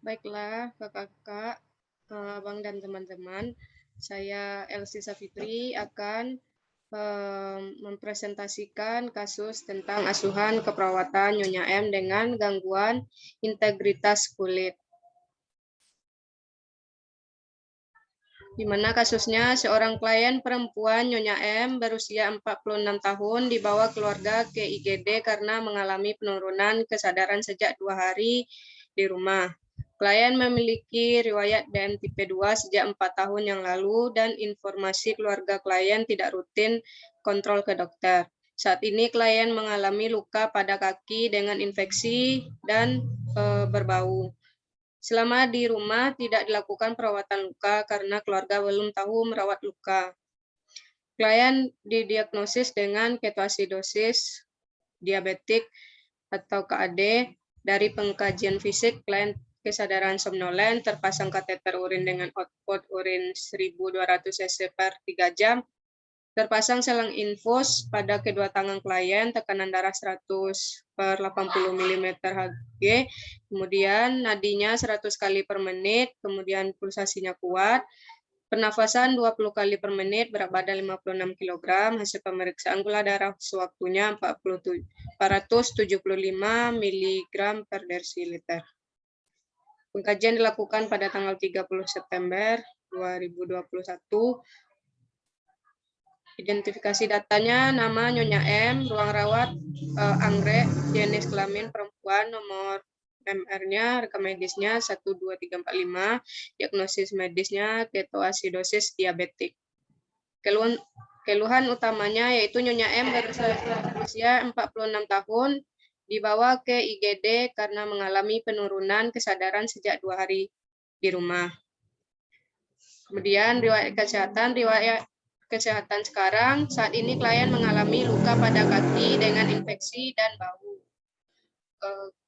Baiklah, kakak-kakak, abang dan teman-teman, saya Elsie Safitri akan mempresentasikan kasus tentang asuhan keperawatan Nyonya M dengan gangguan integritas kulit. Di mana kasusnya seorang klien perempuan Nyonya M berusia 46 tahun dibawa keluarga ke IGD karena mengalami penurunan kesadaran sejak 2 hari di rumah. Klien memiliki riwayat DM tipe 2 sejak 4 tahun yang lalu dan informasi keluarga klien tidak rutin kontrol ke dokter. Saat ini klien mengalami luka pada kaki dengan infeksi dan berbau. Selama di rumah tidak dilakukan perawatan luka karena keluarga belum tahu merawat luka. Klien didiagnosis dengan ketoasidosis diabetik atau KAD. Dari pengkajian fisik, klien kesadaran somnolen, terpasang kateter urin dengan output urin 1200 cc per 3 jam, terpasang selang infus pada kedua tangan klien, tekanan darah 100/80 mm Hg, kemudian nadinya 100 kali per menit, kemudian pulsasinya kuat, pernafasan 20 kali per menit, berat badan 56 kg, hasil pemeriksaan gula darah sewaktunya 475 mg per desiliter. Pengkajian dilakukan pada tanggal 30 September 2021. Identifikasi datanya, nama Nyonya M, ruang rawat anggrek, jenis kelamin perempuan, nomor MR-nya, rekam medisnya 12345, diagnosis medisnya ketoasidosis diabetik. Keluhan utamanya yaitu Nyonya M berusia 46 tahun, dibawa ke IGD karena mengalami penurunan kesadaran sejak 2 hari di rumah. Kemudian riwayat kesehatan sekarang, saat ini klien mengalami luka pada kaki dengan infeksi dan bau.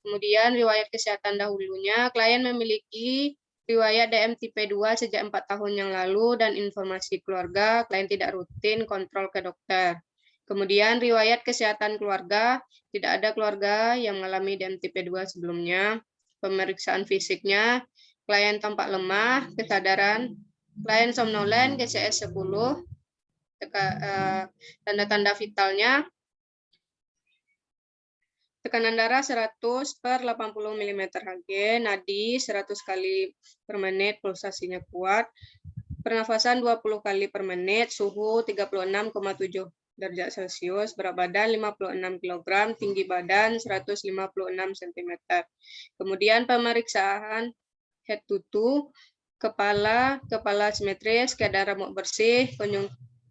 Kemudian riwayat kesehatan dahulunya, klien memiliki riwayat DM tipe 2 sejak 4 tahun yang lalu dan informasi keluarga, klien tidak rutin kontrol ke dokter. Kemudian riwayat kesehatan keluarga, tidak ada keluarga yang mengalami DM tipe 2 sebelumnya. Pemeriksaan fisiknya, klien tampak lemah, kesadaran, klien somnolen, GCS 10, tanda-tanda vitalnya, tekanan darah 100/80 mm Hg, nadi 100 kali per menit, pulsasinya kuat, pernafasan 20 kali per menit, suhu 36,7 derajat Celcius, berat badan 56 kg, tinggi badan 156 cm. Kemudian pemeriksaan head to toe, kepala simetris, kadar remuk bersih,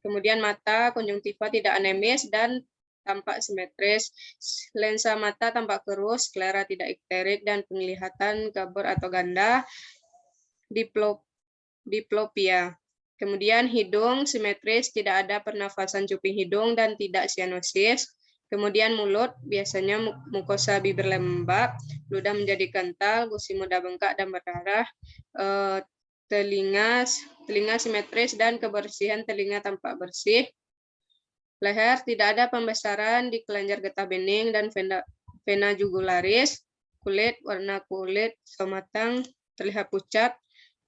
kemudian mata, konjungtiva tidak anemis dan tampak simetris, lensa mata tampak kerus, sklera tidak ikterik, dan penglihatan kabur atau ganda, diplopia. Kemudian hidung simetris, tidak ada pernafasan cuping hidung dan tidak sianosis. Kemudian mulut, biasanya mukosa bibir lembab, ludah menjadi kental, gusi mudah bengkak dan berdarah, telinga simetris dan kebersihan telinga tampak bersih. Leher tidak ada pembesaran di kelenjar getah bening dan vena jugularis. Kulit, warna kulit matang, terlihat pucat.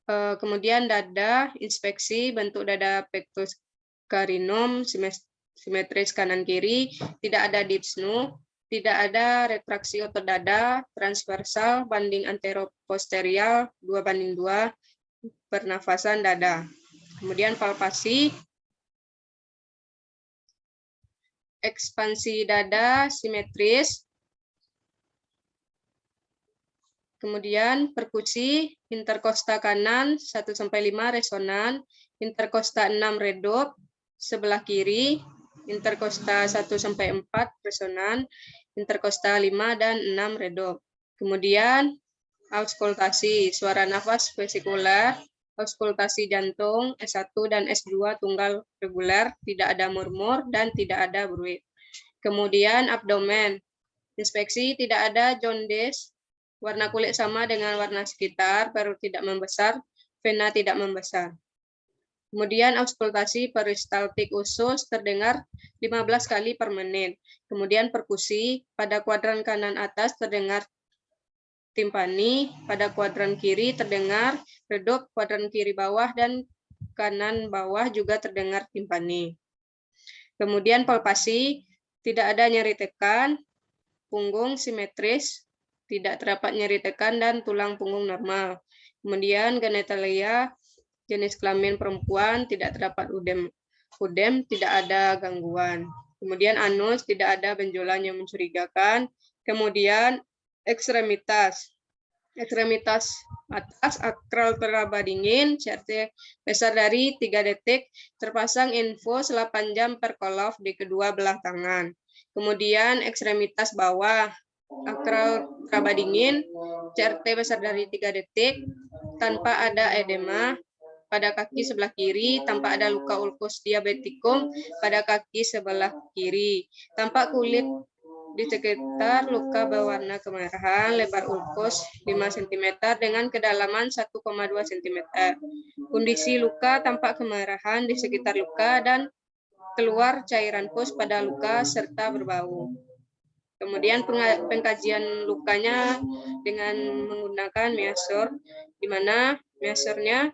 Kemudian dada, inspeksi, bentuk dada pectus carinum, simetris kanan kiri, tidak ada dyspnoe, tidak ada retraksi otot dada, transversal, banding anteroposterior 2:2, pernafasan dada. Kemudian palpasi, ekspansi dada simetris. Kemudian perkusi, interkosta kanan 1-5 resonan, interkosta 6 redup, sebelah kiri, interkosta 1-4 resonan, interkosta 5 dan 6 redup. Kemudian auskultasi, suara nafas vesikuler, auskultasi jantung S1 dan S2 tunggal reguler, tidak ada murmur dan tidak ada bruit. Kemudian abdomen, inspeksi tidak ada jaundice, warna kulit sama dengan warna sekitar, perut tidak membesar, vena tidak membesar. Kemudian auskultasi peristaltik usus terdengar 15 kali per menit. Kemudian perkusi pada kuadran kanan atas terdengar timpani, pada kuadran kiri terdengar redup, kuadran kiri bawah dan kanan bawah juga terdengar timpani. Kemudian palpasi, tidak ada nyeri tekan, punggung simetris, tidak terdapat nyeri tekan dan tulang punggung normal. Kemudian genitalia, jenis kelamin perempuan, tidak terdapat udem, tidak ada gangguan. Kemudian anus, tidak ada benjolan yang mencurigakan. Kemudian ekstremitas atas akral teraba dingin, CRT besar dari 3 detik, terpasang info 8 jam per kolof di kedua belah tangan. Kemudian ekstremitas bawah, akral teraba dingin, CRT besar dari 3 detik, tanpa ada edema pada kaki sebelah kiri, tanpa ada luka ulkus diabetikum pada kaki sebelah kiri. Tampak kulit di sekitar luka berwarna kemerahan, lebar ulkus 5 cm dengan kedalaman 1,2 cm. Kondisi luka tampak kemerahan di sekitar luka dan keluar cairan pus pada luka serta berbau. Kemudian pengkajian lukanya dengan menggunakan measure, di mana measurenya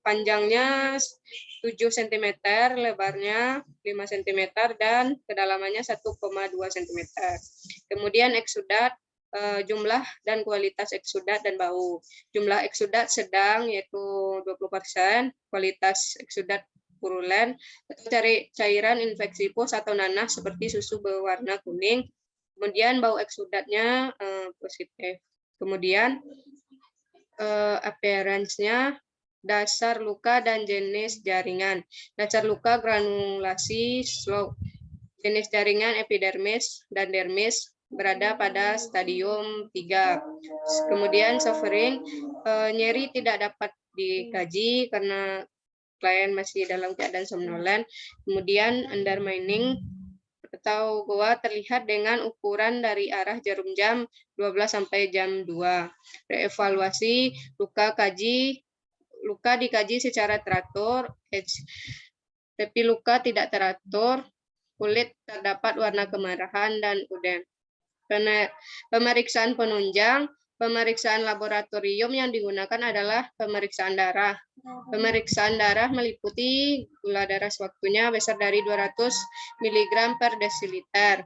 panjangnya 7 cm, lebarnya 5 cm, dan kedalamannya 1,2 cm. Kemudian eksudat, jumlah dan kualitas eksudat dan bau. Jumlah eksudat sedang yaitu 20%, kualitas eksudat purulen atau cairan infeksi pus atau nanah seperti susu berwarna kuning. Kemudian bau eksudatnya positif. Kemudian appearance-nya, dasar luka dan jenis jaringan. Dasar luka granulasi slow. Jenis jaringan epidermis dan dermis berada pada stadium 3. Kemudian suffering, nyeri tidak dapat dikaji karena klien masih dalam keadaan somnolen. Kemudian undermining atau goa terlihat dengan ukuran dari arah jarum jam 12 sampai jam 2. Reevaluasi luka dikaji secara teratur, tapi luka tidak teratur, kulit terdapat warna kemerahan dan udem. Pemeriksaan penunjang, pemeriksaan laboratorium yang digunakan adalah pemeriksaan darah. Pemeriksaan darah meliputi gula darah sewaktunya besar dari 200 mg per desiliter.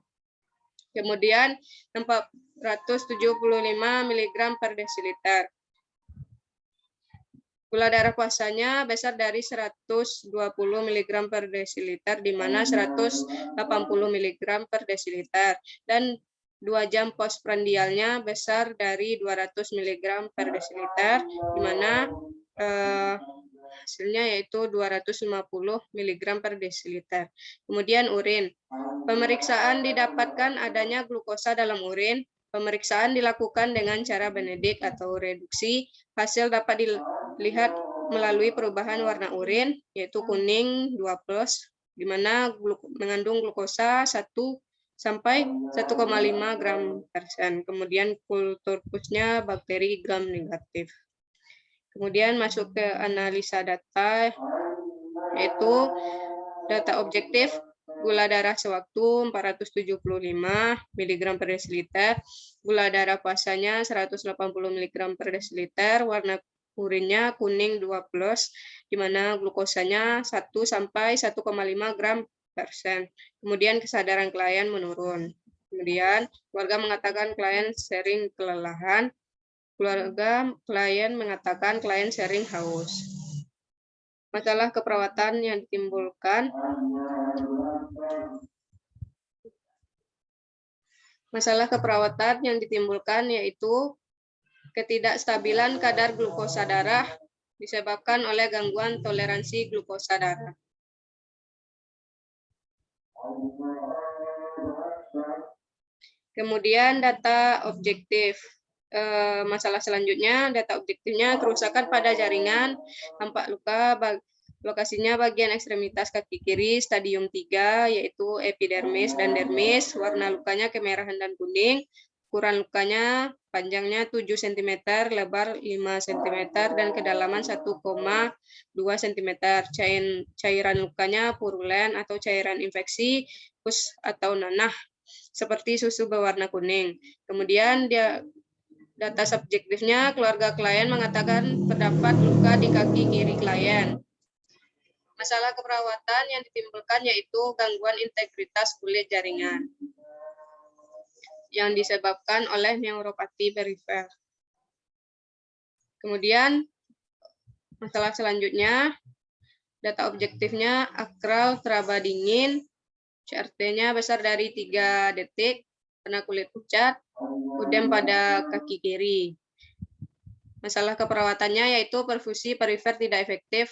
Kemudian 475 mg per desiliter. Gula darah puasanya besar dari 120 mg per desiliter, di mana 180 mg per desiliter. Dan 2 jam postprandialnya besar dari 200 mg per desiliter, di mana hasilnya yaitu 250 mg per desiliter. Kemudian urin. Pemeriksaan didapatkan adanya glukosa dalam urin. Pemeriksaan dilakukan dengan cara benedik atau reduksi. Hasil dapat dilihat melalui perubahan warna urin, yaitu kuning 2+, di mana mengandung glukosa 1 sampai 1,5 gram persen. Kemudian kultur pusnya bakteri gram negatif. Kemudian masuk ke analisa data, yaitu data objektif, gula darah sewaktu 475 mg per desiliter, gula darah puasanya 180 mg per desiliter, warna urinnya kuning 2+, di mana glukosanya 1 sampai 1,5 gram persen. Kemudian kesadaran klien menurun. Kemudian keluarga mengatakan klien sering kelelahan. Keluarga klien mengatakan klien sering haus. Masalah keperawatan yang ditimbulkan. Masalah keperawatan yang ditimbulkan yaitu ketidakstabilan kadar glukosa darah disebabkan oleh gangguan toleransi glukosa darah. Kemudian data objektif. Masalah selanjutnya, data objektifnya kerusakan pada jaringan, tampak luka, lokasinya bagian ekstremitas kaki kiri, stadium 3, yaitu epidermis dan dermis, warna lukanya kemerahan dan kuning, ukuran lukanya panjangnya 7 cm, lebar 5 cm, dan kedalaman 1,2 cm. Cairan lukanya purulen atau cairan infeksi, pus atau nanah, seperti susu berwarna kuning. Kemudian Data subjektifnya, keluarga klien mengatakan terdapat luka di kaki kiri klien. Masalah keperawatan yang ditimbulkan yaitu gangguan integritas kulit jaringan yang disebabkan oleh neuropati perifer. Kemudian, masalah selanjutnya, data objektifnya akral teraba dingin, CRT-nya besar dari 3 detik, warna kulit pucat, udem pada kaki kiri. Masalah keperawatannya yaitu perfusi perifer tidak efektif,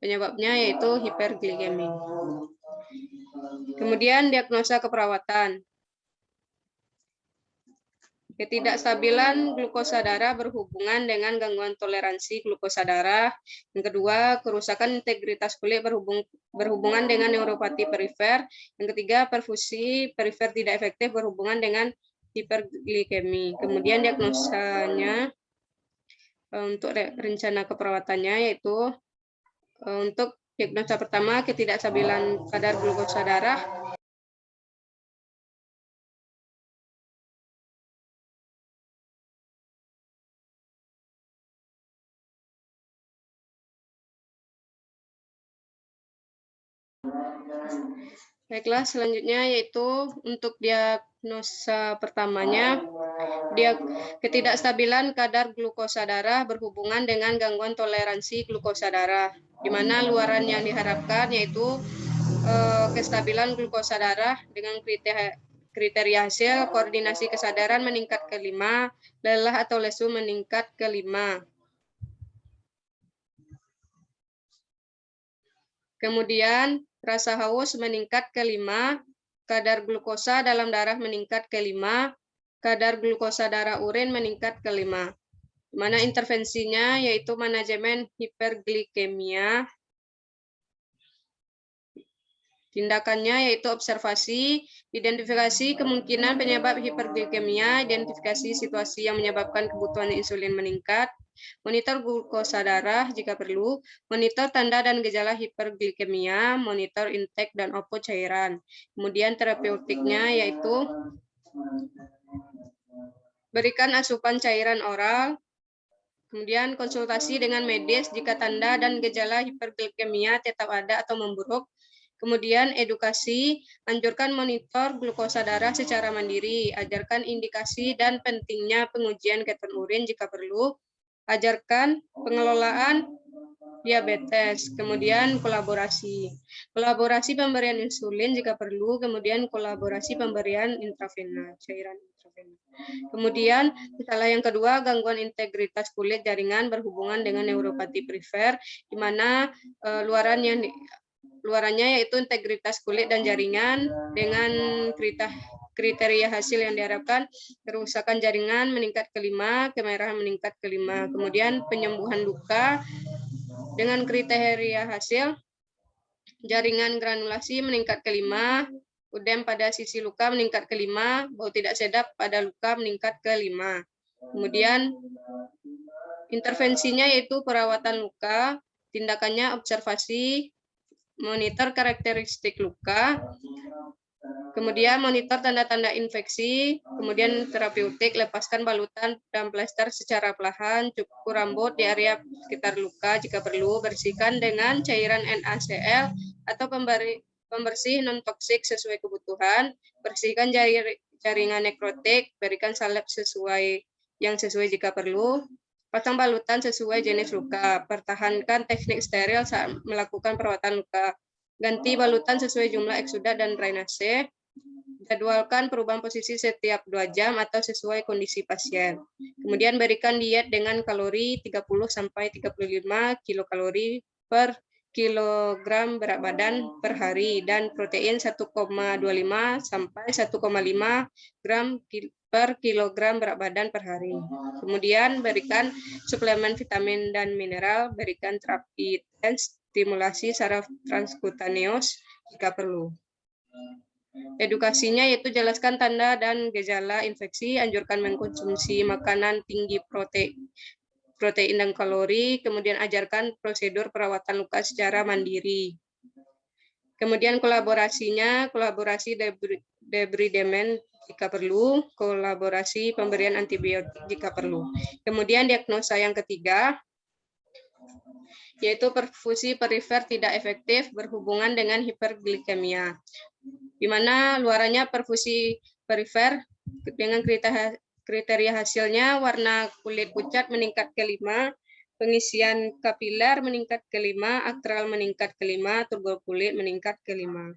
penyebabnya yaitu hiperglikemi. Kemudian diagnosa keperawatan. Ketidakstabilan glukosa darah berhubungan dengan gangguan toleransi glukosa darah. Yang kedua, kerusakan integritas kulit berhubungan dengan neuropati perifer. Yang ketiga, perfusi perifer tidak efektif berhubungan dengan hiperglikemi. Kemudian diagnosanya untuk rencana keperawatannya yaitu untuk diagnosa pertama, ketidakstabilan kadar glukosa darah. Baiklah, selanjutnya yaitu untuk diagnosa pertamanya, ketidakstabilan kadar glukosa darah berhubungan dengan gangguan toleransi glukosa darah, di mana luaran yang diharapkan yaitu kestabilan glukosa darah dengan kriteria hasil koordinasi kesadaran meningkat ke 5, lelah atau lesu meningkat ke 5. Kemudian rasa haus meningkat ke 5, kadar glukosa dalam darah meningkat ke 5, kadar glukosa darah urin meningkat ke 5. Mana intervensinya yaitu manajemen hiperglikemia. Tindakannya yaitu observasi, identifikasi kemungkinan penyebab hiperglikemia, identifikasi situasi yang menyebabkan kebutuhan insulin meningkat, monitor glukosa darah jika perlu, monitor tanda dan gejala hiperglikemia, monitor intake dan output cairan. Kemudian terapeutiknya yaitu berikan asupan cairan oral, kemudian konsultasi dengan medis jika tanda dan gejala hiperglikemia tetap ada atau memburuk. Kemudian edukasi, anjurkan monitor glukosa darah secara mandiri, ajarkan indikasi dan pentingnya pengujian keton urin jika perlu, ajarkan pengelolaan diabetes, kemudian kolaborasi pemberian insulin jika perlu, kemudian kolaborasi pemberian intravena, cairan intravena. Kemudian masalah yang kedua, gangguan integritas kulit jaringan berhubungan dengan neuropati perifer, di mana luarannya yaitu integritas kulit dan jaringan dengan kriteria hasil yang diharapkan, kerusakan jaringan meningkat ke 5, kemerahan meningkat ke 5. Kemudian penyembuhan luka dengan kriteria hasil, jaringan granulasi meningkat ke 5, udem pada sisi luka meningkat ke 5, bau tidak sedap pada luka meningkat ke 5. Kemudian intervensinya yaitu perawatan luka, tindakannya observasi, monitor karakteristik luka, kemudian monitor tanda-tanda infeksi, kemudian terapeutik, lepaskan balutan dan plester secara perlahan, cukur rambut di area sekitar luka jika perlu, bersihkan dengan cairan NaCl atau pembersih non-toksik sesuai kebutuhan, bersihkan jaringan nekrotik, berikan salep sesuai jika perlu, pasang balutan sesuai jenis luka, pertahankan teknik steril saat melakukan perawatan luka, ganti balutan sesuai jumlah eksudat dan drainase, jadwalkan perubahan posisi setiap 2 jam atau sesuai kondisi pasien. Kemudian berikan diet dengan kalori 30-35 kilokalori per kilogram berat badan per hari dan protein 1,25 sampai 1,5 gram per kilogram berat badan per hari. Kemudian berikan suplemen vitamin dan mineral, berikan terapi stimulasi saraf transkutaneus jika perlu. Edukasinya yaitu jelaskan tanda dan gejala infeksi, anjurkan mengkonsumsi makanan tinggi protein dan kalori, kemudian ajarkan prosedur perawatan luka secara mandiri. Kemudian kolaborasi debridement jika perlu, kolaborasi pemberian antibiotik jika perlu. Kemudian diagnosa yang ketiga, yaitu perfusi perifer tidak efektif berhubungan dengan hiperglikemia, di mana luarannya perfusi perifer dengan kriteria hasilnya warna kulit pucat meningkat ke 5, pengisian kapiler meningkat ke 5, aktral meningkat ke 5, turgor kulit meningkat ke 5.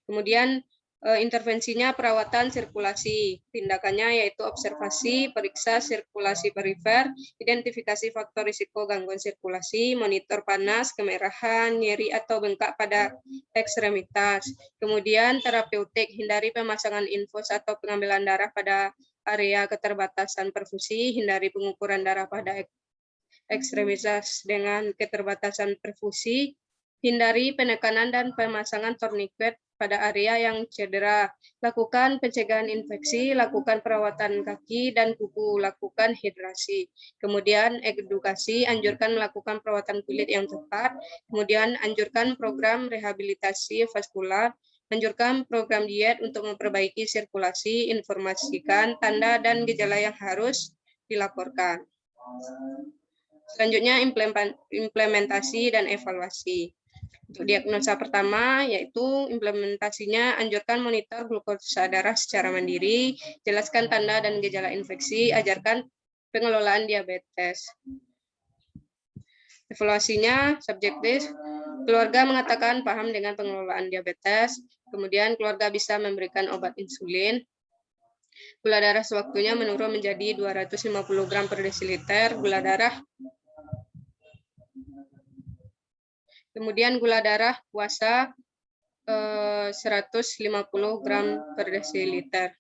Kemudian intervensinya perawatan sirkulasi. Tindakannya yaitu observasi, periksa sirkulasi perifer, identifikasi faktor risiko gangguan sirkulasi, monitor panas, kemerahan, nyeri atau bengkak pada ekstremitas. Kemudian terapeutik, hindari pemasangan infus atau pengambilan darah pada area keterbatasan perfusi, hindari pengukuran darah pada ekstremitas dengan keterbatasan perfusi, hindari penekanan dan pemasangan torniquet pada area yang cedera, lakukan pencegahan infeksi, lakukan perawatan kaki dan kuku, lakukan hidrasi. Kemudian edukasi, anjurkan melakukan perawatan kulit yang tepat, kemudian anjurkan program rehabilitasi vaskular, anjurkan program diet untuk memperbaiki sirkulasi, informasikan tanda dan gejala yang harus dilaporkan. Selanjutnya implementasi dan evaluasi. Untuk diagnosa pertama, yaitu implementasinya anjurkan monitor glukosa darah secara mandiri, jelaskan tanda dan gejala infeksi, ajarkan pengelolaan diabetes. Evaluasinya subjektif, keluarga mengatakan paham dengan pengelolaan diabetes, kemudian keluarga bisa memberikan obat insulin, gula darah sewaktunya menurun menjadi 250 gram per desiliter, gula darah. Kemudian gula darah puasa 150 gram per desiliter.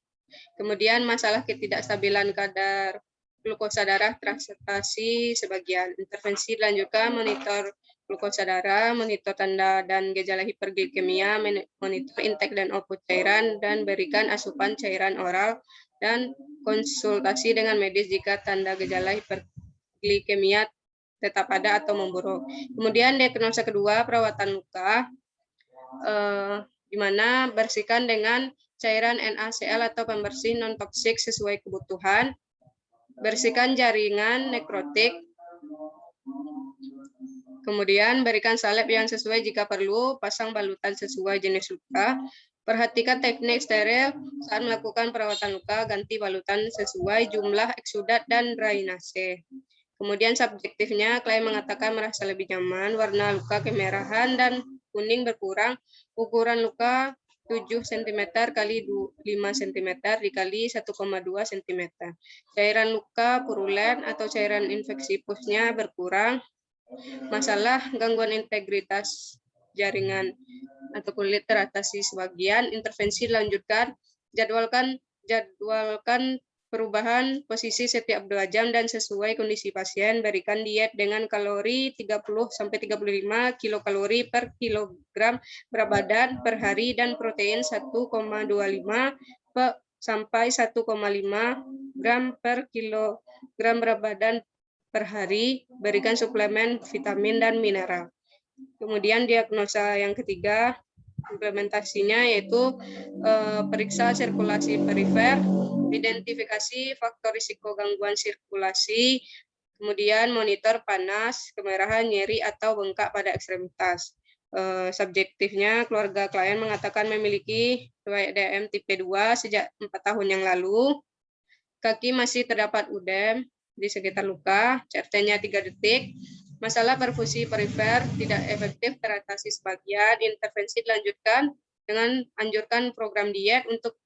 Kemudian masalah ketidakstabilan kadar glukosa darah transportasi sebagian. Intervensi dilanjutkan monitor glukosa darah, monitor tanda dan gejala hiperglikemia, monitor intake dan output cairan, dan berikan asupan cairan oral, dan konsultasi dengan medis jika tanda gejala hiperglikemia tetap ada atau memburuk. Kemudian diagnosa kedua, perawatan luka, di mana bersihkan dengan cairan NaCl atau pembersih non-toksik sesuai kebutuhan, bersihkan jaringan nekrotik, kemudian berikan salep yang sesuai jika perlu, pasang balutan sesuai jenis luka, perhatikan teknik steril saat melakukan perawatan luka, ganti balutan sesuai jumlah eksudat dan drainase. Kemudian subjektifnya, klien mengatakan merasa lebih nyaman, warna luka kemerahan dan kuning berkurang, ukuran luka 7 cm kali 5 cm dikali 1,2 cm. Cairan luka purulen atau cairan infeksi pusnya berkurang. Masalah gangguan integritas jaringan atau kulit teratasi sebagian. Intervensi dilanjutkan, jadwalkan perubahan posisi setiap 2 jam dan sesuai kondisi pasien, berikan diet dengan kalori 30-35 kilokalori per kilogram berat badan per hari dan protein 1,25 sampai 1,5 gram per kilogram berat badan per hari, berikan suplemen vitamin dan mineral. Kemudian diagnosa yang ketiga, implementasinya yaitu periksa sirkulasi perifer, identifikasi faktor risiko gangguan sirkulasi, kemudian monitor panas, kemerahan, nyeri, atau bengkak pada ekstremitas. Subjektifnya, keluarga klien mengatakan memiliki riwayat DM tipe 2 sejak 4 tahun yang lalu, kaki masih terdapat udem di sekitar luka, CRT-nya 3 detik, masalah perfusi perifer tidak efektif teratasi sebagian, intervensi dilanjutkan dengan anjurkan program diet untuk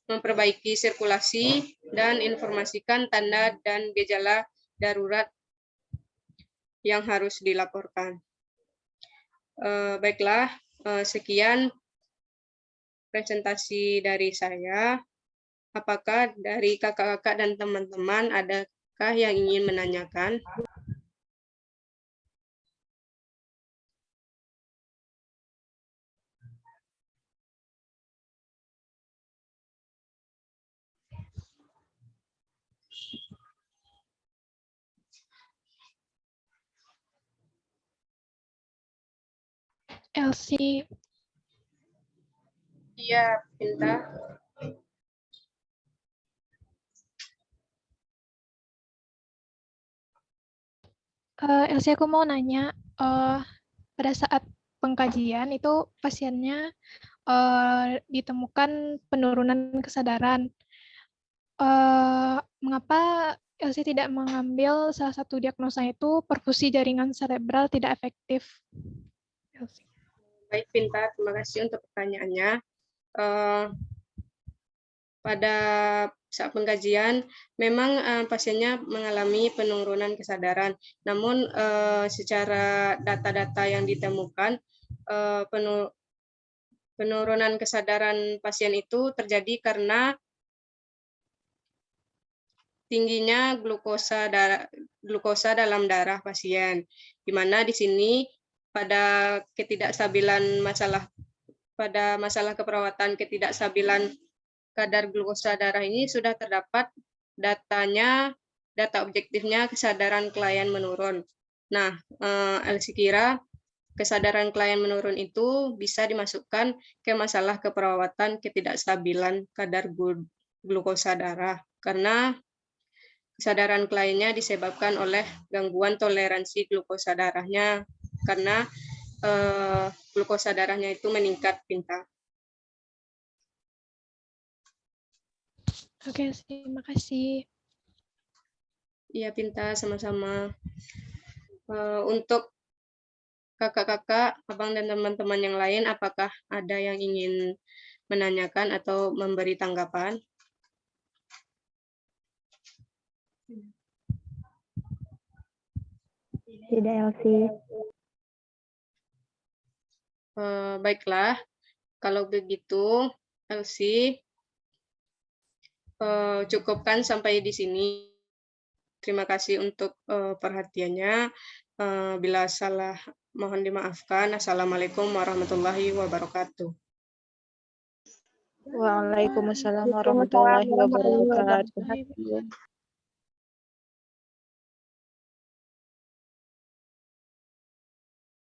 memperbaiki sirkulasi dan informasikan tanda dan gejala darurat yang harus dilaporkan. Baiklah, sekian presentasi dari saya. Apakah dari kakak-kakak dan teman-teman adakah yang ingin menanyakan? Elsie. Iya, Pinta. Elsie, aku mau nanya, pada saat pengkajian itu pasiennya ditemukan penurunan kesadaran. Mengapa Elsie tidak mengambil salah satu diagnosa itu perfusi jaringan cerebral tidak efektif? Elsie. Baik, Pintar. Terima kasih untuk pertanyaannya. Pada saat pengkajian, memang pasiennya mengalami penurunan kesadaran. Namun secara data-data yang ditemukan, penurunan kesadaran pasien itu terjadi karena tingginya glukosa dalam darah pasien, di mana di sini pada masalah keperawatan ketidakstabilan kadar glukosa darah ini sudah terdapat data objektifnya kesadaran klien menurun. Nah, Elsie kira kesadaran klien menurun itu bisa dimasukkan ke masalah keperawatan ketidakstabilan kadar glukosa darah, karena kesadaran kliennya disebabkan oleh gangguan toleransi glukosa darahnya, karena glukosa darahnya itu meningkat, Pinta. Oke, terima kasih. Iya, Pinta, sama-sama. Untuk kakak-kakak, abang dan teman-teman yang lain, apakah ada yang ingin menanyakan atau memberi tanggapan? Tidak, Elsie. Baiklah, kalau begitu, Elsie, cukupkan sampai di sini. Terima kasih untuk perhatiannya. Bila salah, mohon dimaafkan. Assalamualaikum warahmatullahi wabarakatuh. Waalaikumsalam warahmatullahi wabarakatuh.